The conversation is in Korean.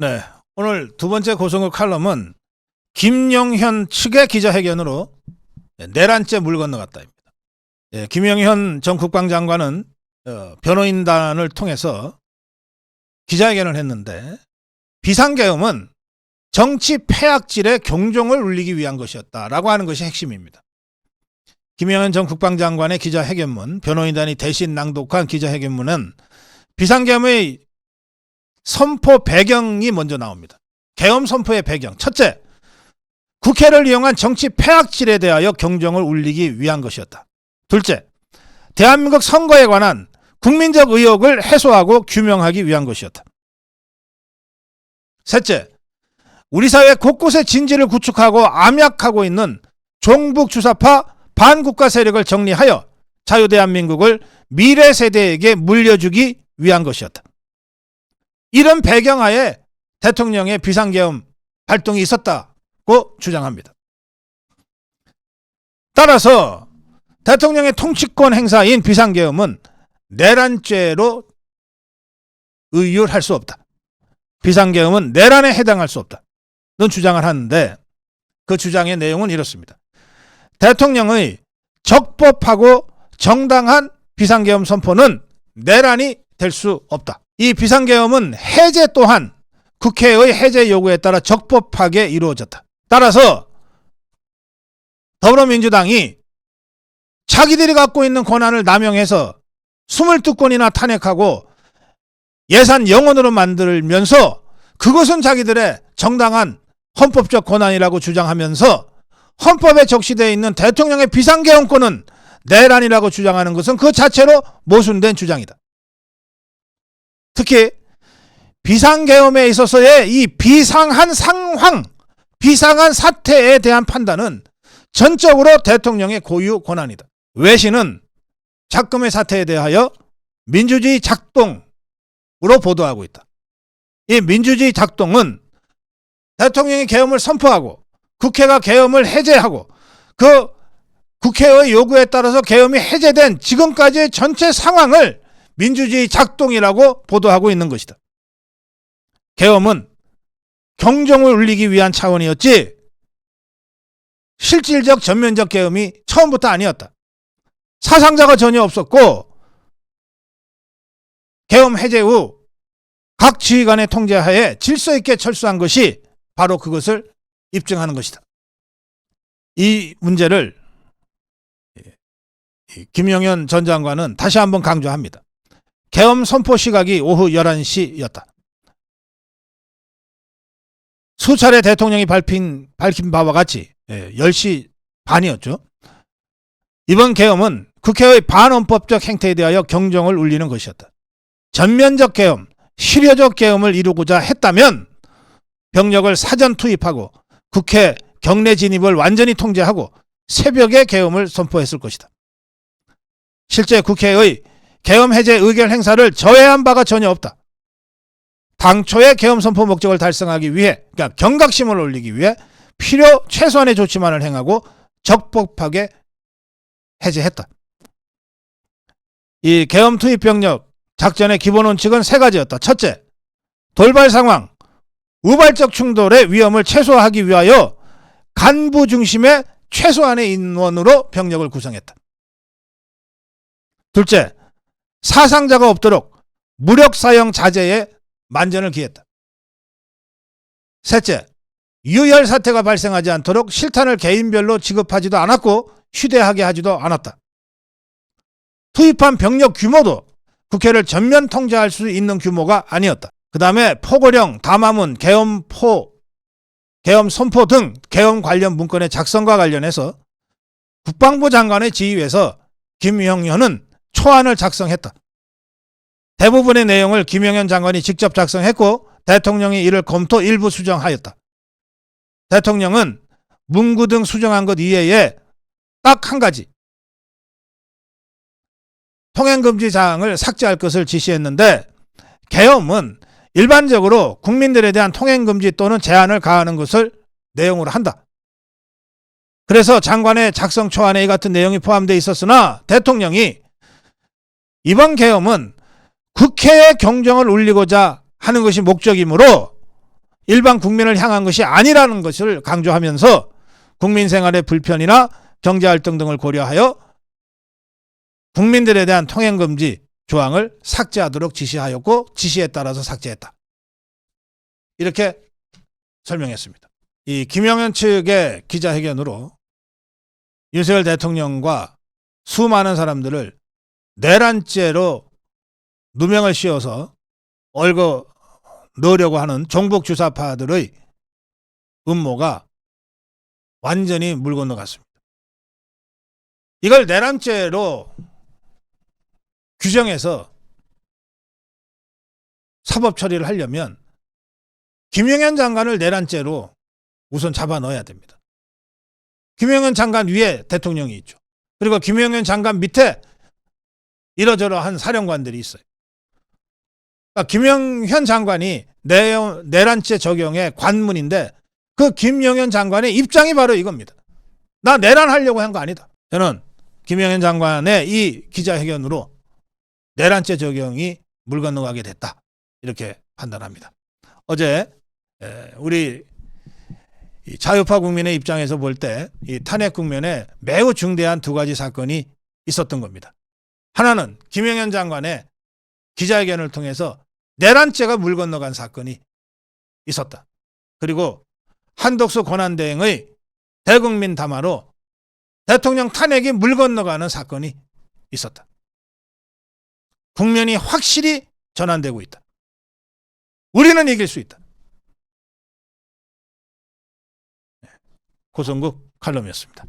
네, 오늘 두 번째 고성급 칼럼은 김영현 측의 기자회견으로 내란죄 물 건너갔다입니다. 김영현 전 국방장관은 변호인단을 통해서 기자회견을 했는데 비상계엄은 정치 폐악질의 경종을 울리기 위한 것이었다라고 하는 것이 핵심입니다. 김영현 전 국방장관의 기자회견문, 변호인단이 대신 낭독한 기자회견문은 비상계엄의 선포 배경이 먼저 나옵니다. 계엄 선포의 배경. 첫째, 국회를 이용한 정치 폐악질에 대하여 경종을 울리기 위한 것이었다. 둘째, 대한민국 선거에 관한 국민적 의혹을 해소하고 규명하기 위한 것이었다. 셋째, 우리 사회 곳곳에 진지를 구축하고 암약하고 있는 종북주사파 반국가 세력을 정리하여 자유대한민국을 미래 세대에게 물려주기 위한 것이었다. 이런 배경하에 대통령의 비상계엄 활동이 있었다고 주장합니다. 따라서 대통령의 통치권 행사인 비상계엄은 내란죄로 의율할 수 없다. 비상계엄은 내란에 해당할 수 없다. 는 주장을 하는데 그 주장의 내용은 이렇습니다. 대통령의 적법하고 정당한 비상계엄 선포는 내란이 될 수 없다. 이 비상계엄은 해제 또한 국회의 해제 요구에 따라 적법하게 이루어졌다. 따라서 더불어민주당이 자기들이 갖고 있는 권한을 남용해서 22건이나 탄핵하고 예산 0원으로 만들면서 그것은 자기들의 정당한 헌법적 권한이라고 주장하면서 헌법에 적시되어 있는 대통령의 비상계엄권은 내란이라고 주장하는 것은 그 자체로 모순된 주장이다. 특히 비상계엄에 있어서의 이 비상한 상황, 비상한 사태에 대한 판단은 전적으로 대통령의 고유 권한이다. 외신은 작금의 사태에 대하여 민주주의 작동으로 보도하고 있다. 이 민주주의 작동은 대통령이 계엄을 선포하고 국회가 계엄을 해제하고 그 국회의 요구에 따라서 계엄이 해제된 지금까지의 전체 상황을 민주주의 작동이라고 보도하고 있는 것이다. 계엄은 경종을 울리기 위한 차원이었지 실질적 전면적 계엄이 처음부터 아니었다. 사상자가 전혀 없었고 계엄 해제 후 각 지휘관의 통제하에 질서 있게 철수한 것이 바로 그것을 입증하는 것이다. 이 문제를 김영현 전 장관은 다시 한번 강조합니다. 계엄 선포 시각이 오후 11시였다. 수차례 대통령이 밝힌 바와 같이 10시 반이었죠. 이번 계엄은 국회의 반헌법적 행태에 대하여 경종을 울리는 것이었다. 전면적 계엄, 실효적 계엄을 이루고자 했다면 병력을 사전 투입하고 국회 경내 진입을 완전히 통제하고 새벽에 계엄을 선포했을 것이다. 실제 국회의 계엄 해제 의결 행사를 저해한 바가 전혀 없다. 당초의 계엄 선포 목적을 달성하기 위해, 그러니까 경각심을 올리기 위해 필요 최소한의 조치만을 행하고 적법하게 해제했다. 이 계엄 투입 병력 작전의 기본 원칙은 세 가지였다. 첫째, 돌발 상황, 우발적 충돌의 위험을 최소화하기 위하여 간부 중심의 최소한의 인원으로 병력을 구성했다. 둘째, 사상자가 없도록 무력 사용 자제에 만전을 기했다. 셋째, 유혈 사태가 발생하지 않도록 실탄을 개인별로 지급하지도 않았고 휴대하게 하지도 않았다. 투입한 병력 규모도 국회를 전면 통제할 수 있는 규모가 아니었다. 그 다음에 포고령, 담화문, 계엄 선포 등 계엄 관련 문건의 작성과 관련해서 국방부 장관의 지휘에서 김영현은 초안을 작성했다. 대부분의 내용을 김영현 장관이 직접 작성했고 대통령이 이를 검토 일부 수정하였다. 대통령은 문구 등 수정한 것 이외에 딱 한 가지 통행금지 사항을 삭제할 것을 지시했는데 계엄은 일반적으로 국민들에 대한 통행금지 또는 제한을 가하는 것을 내용으로 한다. 그래서 장관의 작성 초안에 이 같은 내용이 포함되어 있었으나 대통령이 이번 계엄은 국회의 경종을 울리고자 하는 것이 목적이므로 일반 국민을 향한 것이 아니라는 것을 강조하면서 국민 생활의 불편이나 경제활동 등을 고려하여 국민들에 대한 통행금지 조항을 삭제하도록 지시하였고 지시에 따라서 삭제했다. 이렇게 설명했습니다. 이 김영현 측의 기자회견으로 윤석열 대통령과 수많은 사람들을 내란죄로 누명을 씌워서 얽어 넣으려고 하는 종북 주사파들의 음모가 완전히 물 건너갔습니다. 이걸 내란죄로 규정해서 사법 처리를 하려면 김영현 장관을 내란죄로 우선 잡아 넣어야 됩니다. 김영현 장관 위에 대통령이 있죠. 그리고 김영현 장관 밑에 이러저러한 사령관들이 있어요. 그러니까 김영현 장관이 내란죄 적용의 관문인데 그 김영현 장관의 입장이 바로 이겁니다. 나 내란하려고 한 거 아니다. 저는 김영현 장관의 이 기자회견으로 내란죄 적용이 물 건너가게 됐다. 이렇게 판단합니다. 어제 우리 자유파 국민의 입장에서 볼 때 이 탄핵 국면에 매우 중대한 두 가지 사건이 있었던 겁니다. 하나는 김영현 장관의 기자회견을 통해서 내란죄가 물 건너간 사건이 있었다. 그리고 한덕수 권한대행의 대국민 담화로 대통령 탄핵이 물 건너가는 사건이 있었다. 국면이 확실히 전환되고 있다. 우리는 이길 수 있다. 고성국 칼럼이었습니다.